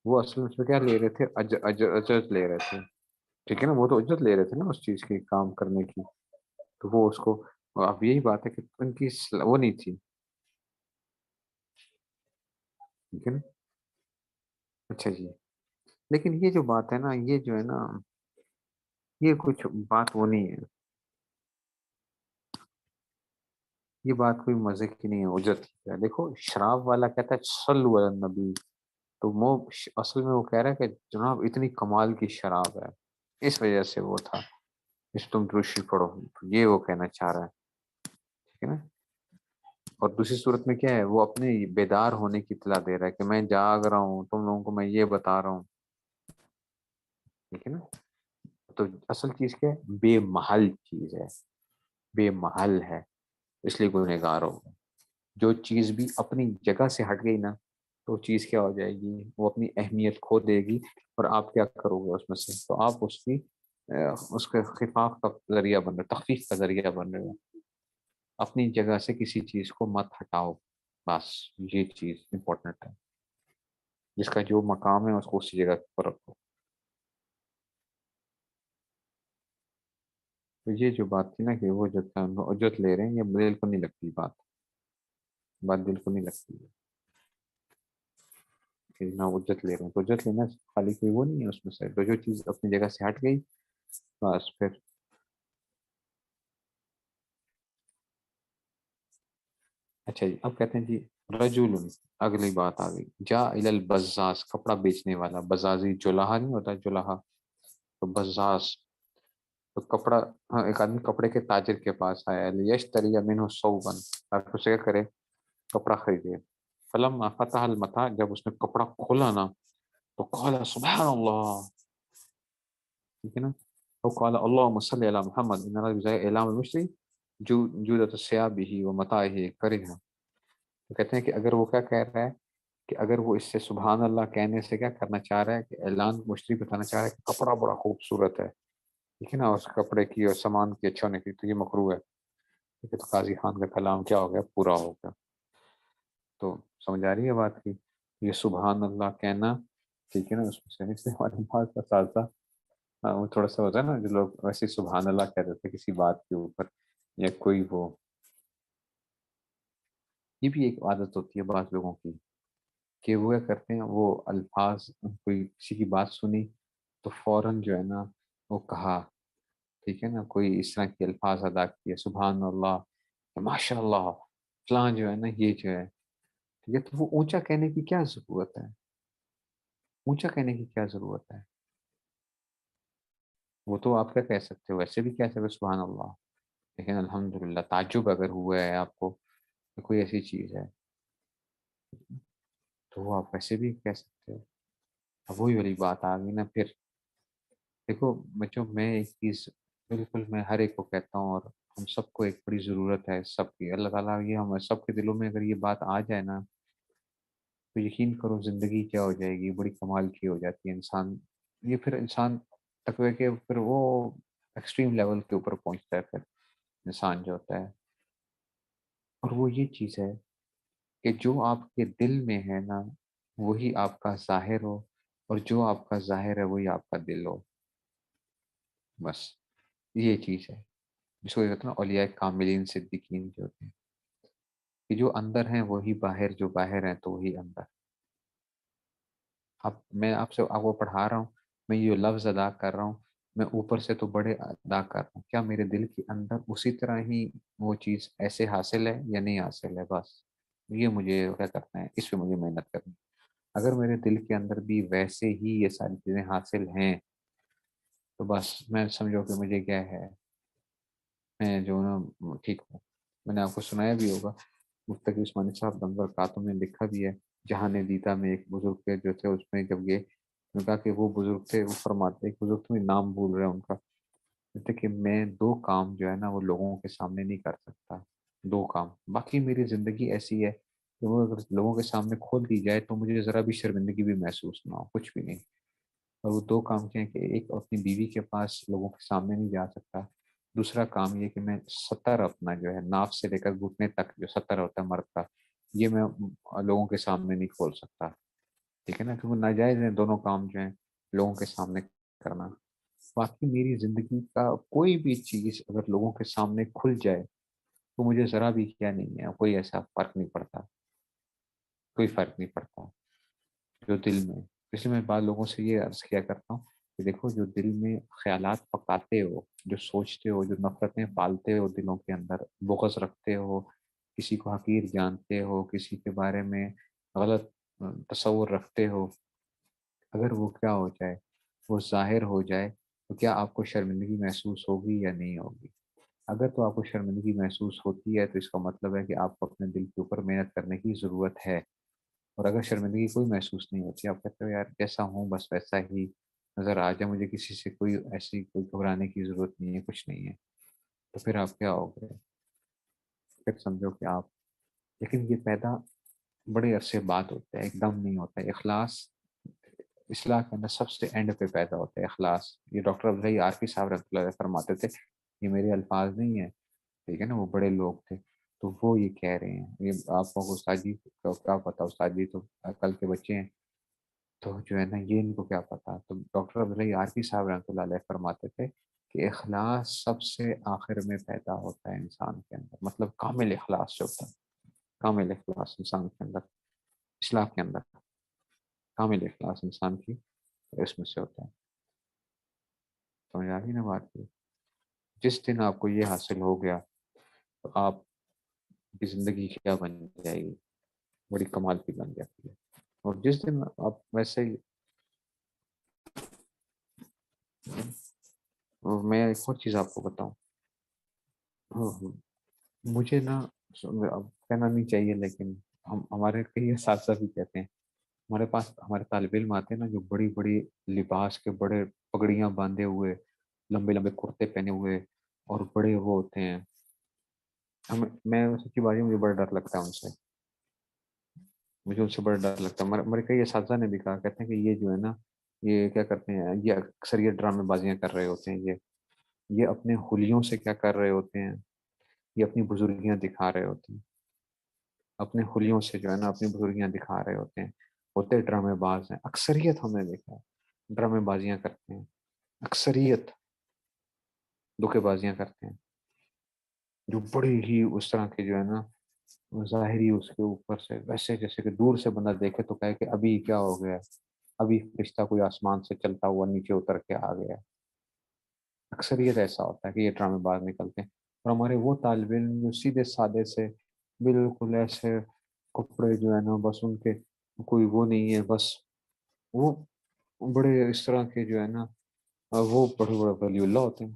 وہ اصل میں اس میں کیا لے رہے تھے اجرت لے رہے تھے ٹھیک ہے نا وہ تو اجرت لے رہے تھے نا اس چیز کی کام کرنے کی تو وہ اس کو اب یہی بات ہے کہ ان کی وہ نہیں تھی ٹھیک ہے نا. اچھا جی لیکن یہ جو بات ہے نا یہ جو ہے نا یہ کچھ بات وہ نہیں ہے یہ بات کوئی مزے کی نہیں ہے اجرت کی ہے. دیکھو شراب والا کہتا ہے صلو علی النبی تو وہ اصل میں وہ کہہ رہا ہے کہ جناب اتنی کمال کی شراب ہے اس وجہ سے وہ تھا اس تم دروشی پڑھو یہ وہ کہنا چاہ رہا ہے ٹھیک ہے نا. اور دوسری صورت میں کیا ہے وہ اپنے بیدار ہونے کی اطلاع دے رہا ہے کہ میں جاگ رہا ہوں تم لوگوں کو میں یہ بتا رہا ہوں ٹھیک ہے نا. تو اصل چیز کیا ہے؟ بے محل چیز ہے، بے محل ہے، اس لیے گنہگار ہوگا. جو چیز بھی اپنی جگہ سے ہٹ گئی نا تو چیز کیا ہو جائے گی، وہ اپنی اہمیت کھو دے گی. اور آپ کیا کرو گے اس میں سے؟ تو آپ اس کی اس کے خفاف کا ذریعہ بن رہے، تخفیف کا ذریعہ بن رہے ہو. اپنی جگہ سے کسی چیز کو مت ہٹاؤ، بس یہ چیز امپورٹنٹ ہے. جس کا جو مقام ہے اس کو اسی جگہ پر رکھو. تو یہ جو بات تھی نا کہ وہ جو اجرت لے رہے ہیں، یہ دل کو نہیں لگتی بات دل کو نہیں لگتی ہے کہ نہ اجرت لے رہے ہیں. تو اجرت لینا خالی کوئی وہ نہیں ہے اس میں سے. تو جو چیز اپنی جگہ سے ہٹ گئی بس پھر. اچھا جی، اب کہتے ہیں جی رجل، اگلی بات آ گئی، جا البزاز، کپڑا بیچنے والا. بزازی جولاہا نہیں ہوتا، جولاہا. تو بزاز تو کپڑا، ہاں ایک آدمی کپڑے کے تاجر کے پاس آیا، یشتری منہ صوبا، اور اسے کیا کرے، کپڑا خریدے. فلما فتح المتاع، جب اس نے کپڑا کھولا نا تو قال سبحان اللہ، ٹھیک ہے نا. تو قال اللهم صل علی محمد ان اللہ بجائے اعلام المشتری جودت ثيابه ومتاعه کرہ. تو کہتے ہیں کہ اگر وہ کیا کہہ رہا ہے کہ اگر وہ اس سے سبحان اللہ کہنے سے کیا کرنا چاہ رہا ہے کہ اعلان مشتری بتانا چاہ رہا ہے کہ کپڑا بڑا خوبصورت ہے، ٹھیک ہے نا، اس کپڑے کی اور سامان کی اچھا ہونے کی، تو یہ مکروہ ہے. ٹھیک ہے، تو قاضی خان کا کلام کیا ہو گیا، پورا ہو گیا. تو سمجھ آ رہی ہے بات کی. یہ سبحان اللہ کہنا، ٹھیک ہے نا، اس میں سے اس لیے ہمارے پاس کا سالسا وہ تھوڑا سا ہوتا ہے نا، جو لوگ ویسے ہی سبحان اللہ کہہ دیتے ہیں کسی بات کے اوپر یا کوئی وہ. یہ بھی ایک عادت ہوتی ہے بعض لوگوں کی کہ وہ کیا کرتے ہیں، وہ الفاظ، کوئی کسی کی بات سنی تو فوراً جو ہے نا وہ کہا، ٹھیک ہے نا، کوئی اس طرح کے الفاظ ادا کیے، سبحان اللہ، ماشاء اللہ، فلاں جو ہے نا یہ جو ہے، ٹھیک ہے. تو وہ اونچا کہنے کی کیا ضرورت ہے؟ اونچا کہنے کی کیا ضرورت ہے؟ وہ تو آپ کیا کہہ سکتے ہو، ویسے بھی کہہ سکتے ہو سبحان اللہ. لیکن الحمدللہ تعجب اگر ہوا ہے آپ کو کہ کوئی ایسی چیز ہے تو وہ آپ ویسے بھی کہہ سکتے ہو. اب وہی والی بات آ گئی نا پھر. دیکھو بچوں، میں ایک چیز بالکل میں ہر ایک کو کہتا ہوں، اور ہم سب کو ایک بڑی ضرورت ہے سب کی. اللہ تعالیٰ یہ ہم سب کے دلوں میں اگر یہ بات آ جائے نا تو یقین کرو زندگی کیا ہو جائے گی، بڑی کمال کی ہو جاتی ہے. انسان یہ پھر انسان تقوی کے پھر وہ ایکسٹریم لیول کے اوپر پہنچتا ہے پھر انسان جو ہوتا ہے. اور وہ یہ چیز ہے کہ جو آپ کے دل میں ہے نا وہی آپ کا ظاہر ہو، اور جو آپ کا ظاہر ہے وہی آپ کا دل ہو. بس یہ چیز ہے جس کو کہتے ہیں نا اولیاء کاملین صدیقین جو ہوتے ہیں، کہ جو اندر ہیں وہی باہر، جو باہر ہیں تو وہی اندر. اب میں آپ سے آپ کو پڑھا رہا ہوں، میں یہ لفظ ادا کر رہا ہوں، میں اوپر سے تو بڑے ادا کر رہا ہوں، کیا میرے دل کے اندر اسی طرح ہی وہ چیز ایسے حاصل ہے یا نہیں حاصل ہے؟ بس یہ مجھے کیا کرنا ہے، اس پہ مجھے محنت کرنی ہے. اگر میرے دل کے اندر بھی ویسے ہی یہ ساری چیزیں حاصل ہیں تو بس میں سمجھو کہ مجھے کیا ہے، میں جو نا ٹھیک ہوں. میں نے آپ کو سنایا بھی ہوگا، مفتقی عثمانی صاحب نمبر کاتوں میں لکھا بھی ہے، جہان دیدہ میں ایک بزرگ کے جو تھے، اس میں جب گئے انہوں نے کہا کہ وہ بزرگ تھے، وہ فرماتے ایک بزرگ تھے، نام بھول رہے ہیں ان کا، کہتے کہ میں دو کام جو ہے نا وہ لوگوں کے سامنے نہیں کر سکتا. دو کام، باقی میری زندگی ایسی ہے کہ وہ اگر لوگوں کے سامنے کھول دی جائے تو مجھے ذرا بھی شرمندگی بھی محسوس نہ ہو، کچھ بھی نہیں. اور وہ دو کام کیا ہیں کہ ایک اپنی بیوی کے پاس لوگوں کے سامنے نہیں جا سکتا، دوسرا کام یہ کہ میں سطر اپنا جو ہے ناف سے لے کر گھٹنے تک جو سطر ہوتا ہے مرد کا، یہ میں لوگوں کے سامنے نہیں کھول سکتا. ٹھیک ہے نا، کہ وہ ناجائز ہیں دونوں کام جو ہیں لوگوں کے سامنے کرنا. باقی میری زندگی کا کوئی بھی چیز اگر لوگوں کے سامنے کھل جائے تو مجھے ذرا بھی کیا نہیں ہے، کوئی ایسا فرق نہیں پڑتا، کوئی فرق نہیں پڑتا جو دل میں. اس لیے میں بعض لوگوں سے یہ عرض کیا کرتا ہوں کہ دیکھو جو دل میں خیالات پکاتے ہو، جو سوچتے ہو، جو نفرتیں پالتے ہو دلوں کے اندر، بغض رکھتے ہو، کسی کو حقیر جانتے ہو، کسی کے بارے میں غلط تصور رکھتے ہو، اگر وہ کیا ہو جائے، وہ ظاہر ہو جائے تو کیا آپ کو شرمندگی محسوس ہوگی یا نہیں ہوگی؟ اگر تو آپ کو شرمندگی محسوس ہوتی ہے تو اس کا مطلب ہے کہ آپ کو اپنے دل کے اوپر محنت کرنے کی ضرورت ہے. اور اگر شرمندگی کوئی محسوس نہیں ہوتی، آپ کہتے ہو یار جیسا ہوں بس ویسا ہی نظر آ جائے مجھے کسی سے کوئی ایسی کوئی گھبرانے کی ضرورت نہیں ہے، کچھ نہیں ہے، تو پھر آپ کیا ہو گئے؟ پھر سمجھو کہ آپ، لیکن یہ پیدا بڑے عرصے بعد ہوتا ہے، ایک دم نہیں ہوتا ہے۔ اخلاص اصلاح کے اندر سب سے اینڈ پہ پیدا ہوتا ہے اخلاص۔ یہ ڈاکٹر عبدالحی عارفی صاحب رحمۃ اللہ علیہ فرماتے تھے، یہ میرے الفاظ نہیں ہیں، ٹھیک ہے نا، وہ بڑے لوگ تھے، تو وہ یہ کہہ رہے ہیں، یہ آپ کو استاد جی کو کیا پتا، استاد جی تو کل کے بچے ہیں، تو جو ہے نا یہ ان کو کیا پتا۔ تو ڈاکٹر عبدالحی عارفی صاحب رحمۃ اللہ علیہ فرماتے تھے کہ اخلاص سب سے آخر میں پیدا ہوتا ہے انسان کے اندر، مطلب کامل اخلاص جو ہوتا ہے، کامل اخلاص انسان کے اندر، اصلاح کے اندر کامل اخلاص انسان کی اس میں سے ہوتا ہے۔ سمجھ آ گئی نا بات کی؟ جس دن آپ کو یہ حاصل ہو گیا تو آپ کی زندگی کیا بن جائے گی، بڑی کمال کی بن جاتی ہے۔ اور جس دن آپ ویسے ہی، اور میں ایک اور چیز آپ کو بتاؤں، مجھے نا اب کہنا نہیں چاہیے لیکن ہمارے کئی اساتذہ بھی کہتے ہیں، ہمارے پاس ہمارے طالب علم آتے ہیں نا جو بڑی بڑی لباس کے بڑے پگڑیاں باندھے ہوئے، لمبے لمبے کرتے پہنے ہوئے اور بڑے وہ ہوتے ہیں، میں سچی بات ہے مجھے بڑا ڈر لگتا ہے ان سے، مجھے ان سے بڑا ڈر لگتا ہے۔ ہمارے کئی اساتذہ نے بھی کہا، کہتے ہیں کہ یہ جو ہے نا یہ کیا کرتے ہیں، یہ اکثر یہ ڈرامے بازیاں کر رہے ہوتے ہیں، یہ اپنے حلیوں سے کیا کر رہے ہوتے ہیں، یہ اپنی بزرگیاں دکھا رہے ہوتے ہیں، اپنے حلیوں سے جو ہے نا اپنی بزرگیاں دکھا رہے ہوتے ہیں، ہوتے ڈرامے باز ہیں، اکثریت ہم نے دیکھا ہے ڈرامے بازیاں کرتے ہیں، اکثریت دھوکے بازیاں کرتے ہیں، جو بڑی ہی اس طرح کے جو ہے نا ظاہری اس کے اوپر سے ویسے جیسے کہ دور سے بندہ دیکھے تو کہے کہ ابھی کیا ہو گیا ہے، ابھی فرشتہ کوئی آسمان سے چلتا ہوا نیچے اتر کے آ گیا ہے۔ اکثریت ایسا ہوتا ہے کہ یہ ڈرامے باز نکلتے ہیں، اور ہمارے وہ طالب علم جو سیدھے سادے سے بالکل ایسے کپڑے جو ہے نا بس ان کے کوئی وہ نہیں ہے، بس وہ بڑے اس طرح کے جو ہے نا وہ بڑے بڑے ولی اللہ ہوتے ہیں،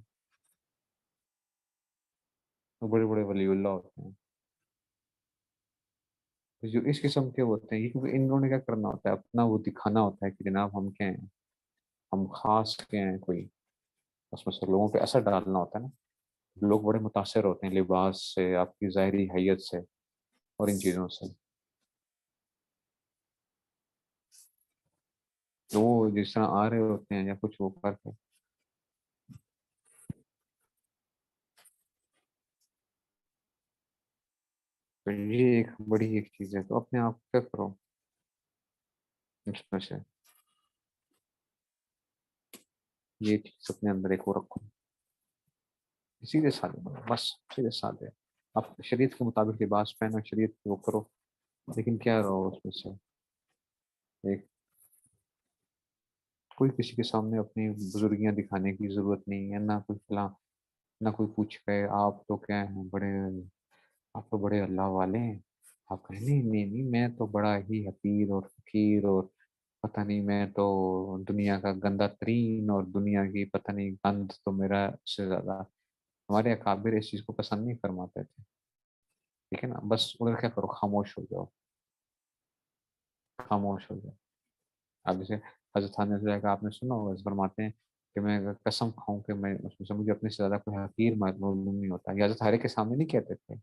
وہ بڑے بڑے ولی اللہ ہوتے ہیں جو اس قسم کے ہوتے ہیں، یہ کیونکہ انہوں نے کیا کرنا ہوتا ہے، اپنا وہ دکھانا ہوتا ہے کہ جناب ہم کیا ہیں، ہم خاص کیا ہیں کوئی، اس میں سے لوگوں پہ اثر ڈالنا ہوتا ہے نا، لوگ بڑے متاثر ہوتے ہیں لباس سے، آپ کی ظاہری حیت سے اور ان چیزوں سے، تو وہ جس طرح آ رہے ہوتے ہیں یا کچھ وہ کر کے، تو یہ ایک بڑی ایک چیز ہے، تو اپنے آپ کو کیا کرو اس میں سے یہ چیز اپنے اندر ایک وہ رکھو، سیدھے سادے بنو، بس سیدھے سادے، آپ شریعت کے مطابق لباس پہنو، شریعت کو وہ کرو، لیکن کیا رہو اس میں سے ایک، کوئی کسی کے سامنے اپنی بزرگیاں دکھانے کی ضرورت نہیں ہے، نہ کوئی فلاں، نہ کوئی پوچھ گئے آپ تو کیا ہیں بڑے، آپ تو بڑے اللہ والے ہیں، آپ کہیں نہیں نہیں نہیں میں تو بڑا ہی حقیر اور فقیر اور پتہ نہیں میں تو دنیا کا گندا ترین اور دنیا کی پتہ نہیں گند تو میرا سے زیادہ، ہمارے اکابر اس چیز کو پسند نہیں فرماتے تھے، ٹھیک ہے نا، بس ادھر کیا کرو، خاموش ہو جاؤ، خاموش ہو جاؤ۔ اب جیسے حضرت خان رضی کا آپ نے سنا ہوگا، فرماتے ہیں کہ میں اگر قسم کھاؤں کہ میں اس میں سے مجھے اپنے سے زیادہ کوئی حقیر معلوم نہیں ہوتا، یہ حضرت ہرے کے سامنے نہیں کہتے تھے،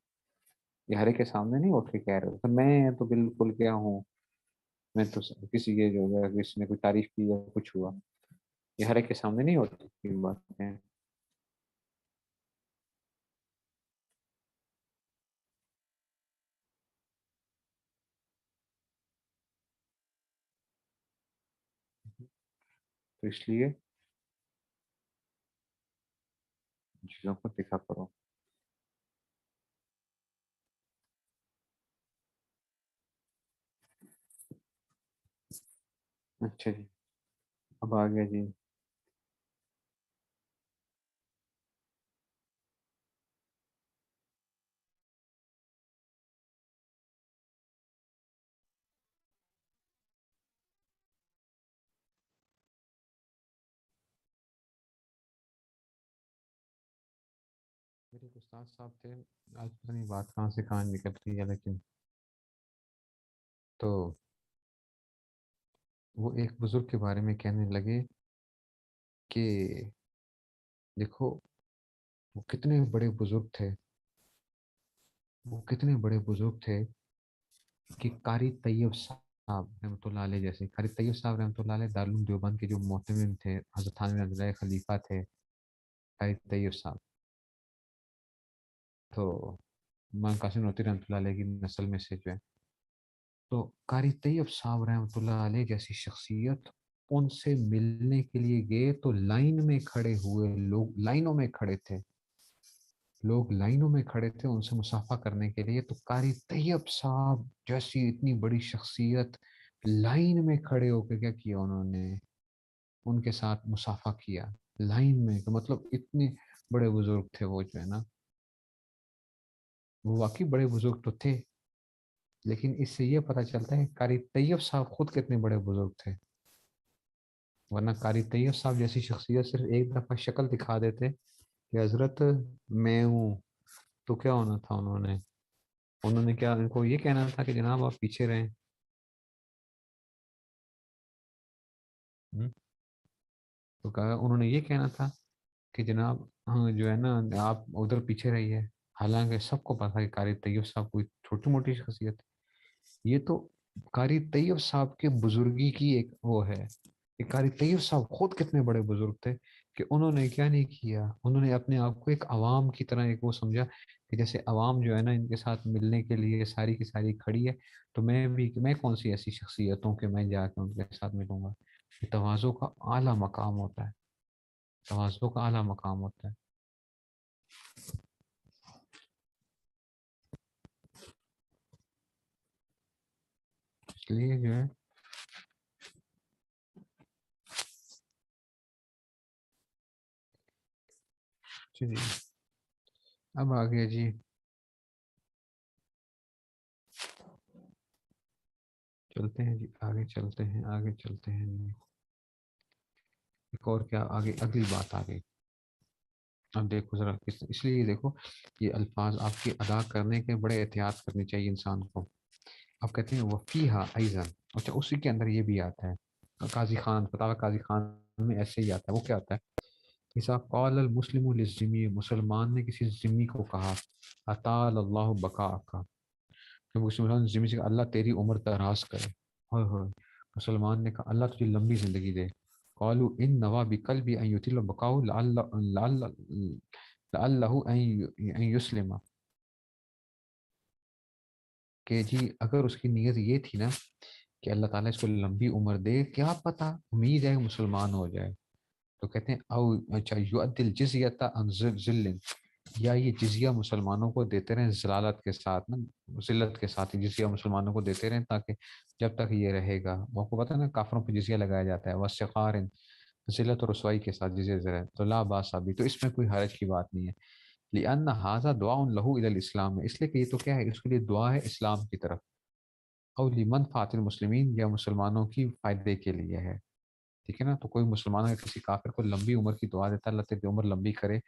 یہ ہرے کے سامنے نہیں اٹھ کے کہہ رہے تھے، میں تو بالکل کیا ہوں، میں تو کسی کے جو ہے کسی نے کوئی تعریف کی یا کچھ ہوا، یہ ہرے کے سامنے نہیں ہوتی یہ باتیں، تو اس لیے چیزوں کو دکھا کرو۔ اچھا جی، اب آ گیا جی، میرے ایک استاد صاحب تھے، آج پتہ نہیں بات کہاں سے کہاں نکل رہی ہے، لیکن تو وہ ایک بزرگ کے بارے میں کہنے لگے کہ دیکھو وہ کتنے بڑے بزرگ تھے، وہ کتنے بڑے بزرگ تھے کہ قاری طیب صاحب رحمۃ اللہ علیہ جیسے، قاری طیب صاحب رحمۃ اللہ علیہ دارالعلوم دیوبند کے جو محتمم تھے، حضرت تھانوی رحمۃ اللہ علیہ خلیفہ تھے قاری طیب صاحب، تو امام قاسم نوتری رحمۃ اللہ علیہ کی نسل میں سے جو ہے، تو قاری طیب صاحب رحمۃ اللہ علیہ جیسی شخصیت ان سے ملنے کے لیے گئے تو لائن میں کھڑے ہوئے، لوگ لائنوں میں کھڑے تھے، لوگ لائنوں میں کھڑے تھے ان سے مصافحہ کرنے کے لیے، تو قاری طیب صاحب جیسی اتنی بڑی شخصیت لائن میں کھڑے ہو کے کیا کیا انہوں نے، ان کے ساتھ مصافحہ کیا لائن میں، تو مطلب اتنے بڑے بزرگ تھے وہ جو ہے نا، وہ واقعی بڑے بزرگ تو تھے، لیکن اس سے یہ پتہ چلتا ہے کہ قاری طیب صاحب خود کتنے بڑے بزرگ تھے، ورنہ قاری طیب صاحب جیسی شخصیت صرف ایک دفعہ شکل دکھا دیتے کہ حضرت میں ہوں، تو کیا ہونا تھا، انہوں نے کیا ان کو یہ کہنا تھا کہ جناب آپ پیچھے رہیں، تو کہا انہوں نے یہ کہنا تھا کہ جناب ہاں جو ہے نا آپ ادھر پیچھے رہیے، حالانکہ سب کو پتا ہے کہ قاری طیب صاحب کوئی چھوٹی موٹی شخصیت ہے، یہ تو قاری طیب صاحب کے بزرگی کی ایک وہ ہے کہ قاری طیب صاحب خود کتنے بڑے بزرگ تھے کہ انہوں نے کیا نہیں کیا، انہوں نے اپنے آپ کو ایک عوام کی طرح ایک وہ سمجھا کہ جیسے عوام جو ہے نا ان کے ساتھ ملنے کے لیے ساری کی ساری کھڑی ہے، تو میں کون سی ایسی شخصیت ہوں کہ میں جا کے ان کے ساتھ ملوں گا، یہ تواضع کا اعلیٰ مقام ہوتا ہے، تواضع کا اعلیٰ مقام ہوتا ہے، اس لیے جو ہے جی اب آگے جی چلتے ہیں جی، آگے چلتے ہیں، آگے چلتے ہیں جی، ایک اور کیا آگے اگلی بات آ گئی، اب دیکھو ذرا اس لیے دیکھو یہ الفاظ آپ کی ادا کرنے کے بڑے احتیاط کرنی چاہیے انسان کو، اب کہتے ہیں وفیہا ایضا، اچھا اسی کے اندر یہ بھی آتا ہے، قاضی خان فتاوی قاضی خان میں ایسے ہی آتا ہے، وہ کیا آتا ہے، اذا قال المسلم للذمی، مسلمان نے کسی ذمی کو کہا اطال اللہ بقاءک، کہ مسلمان ذمی سے اللہ تیری عمر دراز کرے، ہوئے ہوئے، مسلمان نے کہا اللہ تجھے لمبی زندگی دے، قالوا ان نوا بقلبی ان یطیل بقاؤ لعلہ ان یسلم، کہ جی اگر اس کی نیت یہ تھی نا کہ اللہ تعالیٰ اس کو لمبی عمر دے، کیا پتہ امید ہے کہ مسلمان ہو جائے، تو کہتے ہیں او اچھا یؤدی الجزیۃ عن ذل، یا یہ جزیہ مسلمانوں کو دیتے رہیں ذلالت کے ساتھ نا، ذلت کے ساتھ جزیہ مسلمانوں کو دیتے رہیں تاکہ جب تک یہ رہے گا، وہ کو پتہ ہے نا کافروں پہ جزیہ لگایا جاتا ہے، وسقار ذلت و رسوائی کے ساتھ جزیہ زرہ، تو لا باس ابھی، تو اس میں کوئی حرج کی بات نہیں ہے، لأن هذا دعاء له الى الاسلام، اس لیے کہ یہ تو کیا ہے، اس کے لیے دعا ہے اسلام کی طرف، او لمنفعت المسلمین، یا مسلمانوں کی فائدے کے لیے ہے، ٹھیک ہے نا، تو کوئی مسلمان اگر کسی کافر کو لمبی عمر کی دعا دیتا ہے اللہ تیری عمر لمبی کرے،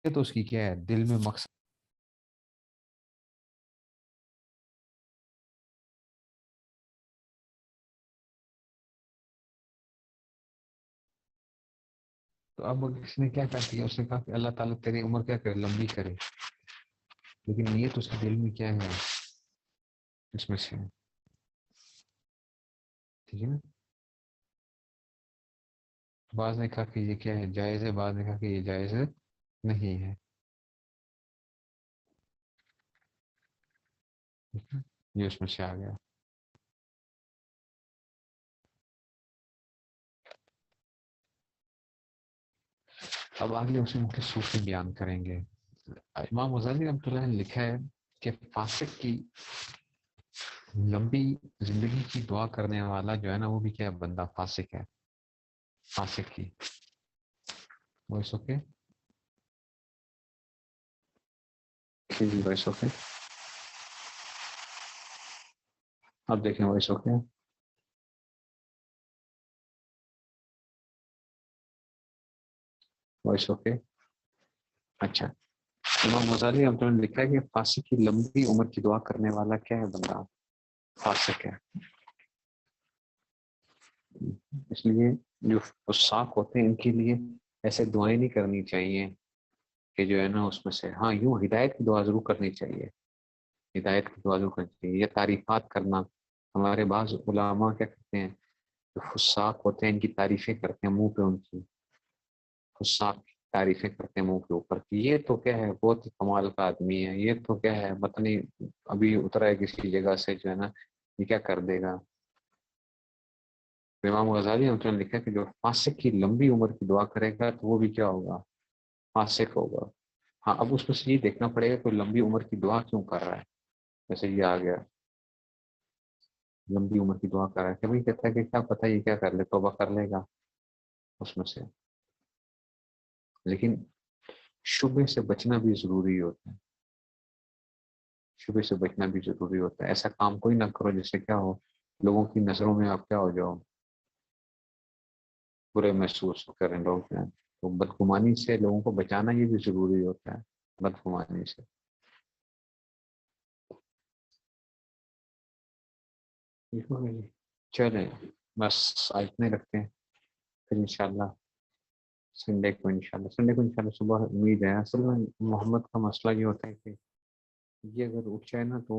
تو اس کی کیا ہے دل میں مقصد، تو اب اس نے کیا کر دیا، اس نے کہا کہ اللہ تعالیٰ تیری عمر کیا کرے لمبی کرے، لیکن نیت اس کے دل میں کیا ہے اس میں سے، ٹھیک ہے نا، بعض نے کہا کہ یہ کیا ہے جائز ہے، بعض نے کہا کہ یہ جائز نہیں ہے، ٹھیک ہے؟ یہ اس میں سے آ گیا، اب آگے اس میں مختلف صوفی بیان کریں گے، امام غزالی رحمۃ اللہ نے لکھا ہے کہ فاسق کی لمبی زندگی کی دعا کرنے والا جو ہے نا وہ بھی کیا ہے بندہ فاسق ہے، فاسق کی وائس اوکے، جی وائس اوکے، اب دیکھیں وائس اوکے، وائس اوکے، اچھا، امام غزالی رحمۃ اللہ نے لکھا ہے کہ فاسق کی لمبی عمر کی دعا کرنے والا کیا ہے بندہ فاسق ہے. اس لیے جو فساق ہوتے ہیں ان کے لیے ایسے دعائیں نہیں کرنی چاہیے کہ جو ہے نا اس میں سے، ہاں یوں ہدایت کی دعا ضرور کرنی چاہیے، ہدایت کی دعا ضرور کرنی چاہیے. یہ تعریفات کرنا، ہمارے بعض علماء کیا کرتے ہیں، جو فساق ہوتے ہیں ان کی تعریفیں کرتے ہیں منہ پہ، ان کی فساق کی تعریفیں کرتے ہیں منہ کے اوپر کہ یہ تو کیا ہے بہت ہی کمال کا آدمی ہے، یہ تو کیا ہے پتہ نہیں ابھی اترا ہے کسی جگہ سے جو ہے نا یہ کیا کر دے گا. امام غزالی نے انہوں نے لکھا کہ جو فاسق کی لمبی عمر کی دعا کرے گا تو وہ بھی کیا ہوگا، فاسق ہوگا. ہاں اب اس میں سے یہ دیکھنا پڑے گا کہ لمبی عمر کی دعا کیوں کر رہا ہے. جیسے یہ آ گیا لمبی عمر کی دعا کر رہا ہے، کبھی کہتا ہے کہ کیا پتہ یہ کیا کر لے، توبہ کر لے گا اس میں سے. لیکن شبہ سے بچنا بھی ضروری ہوتا ہے، شبہ سے بچنا بھی ضروری ہوتا ہے. ایسا کام کوئی نہ کرو جس سے کیا ہو، لوگوں کی نظروں میں آپ کیا ہو جاؤ، برے محسوس کریں لوگ جو ہیں. تو بدگمانی سے لوگوں کو بچانا یہ بھی ضروری ہوتا ہے، بدگمانی سے. ٹھیک ہو گئی، چلیں بس اتنے رکھتے ہیں. پھر انشاءاللہ سنڈے کو انشاءاللہ صبح امید ہے. اصل میں محمد کا مسئلہ یہ ہوتا ہے کہ یہ اگر اٹھ جائے نا تو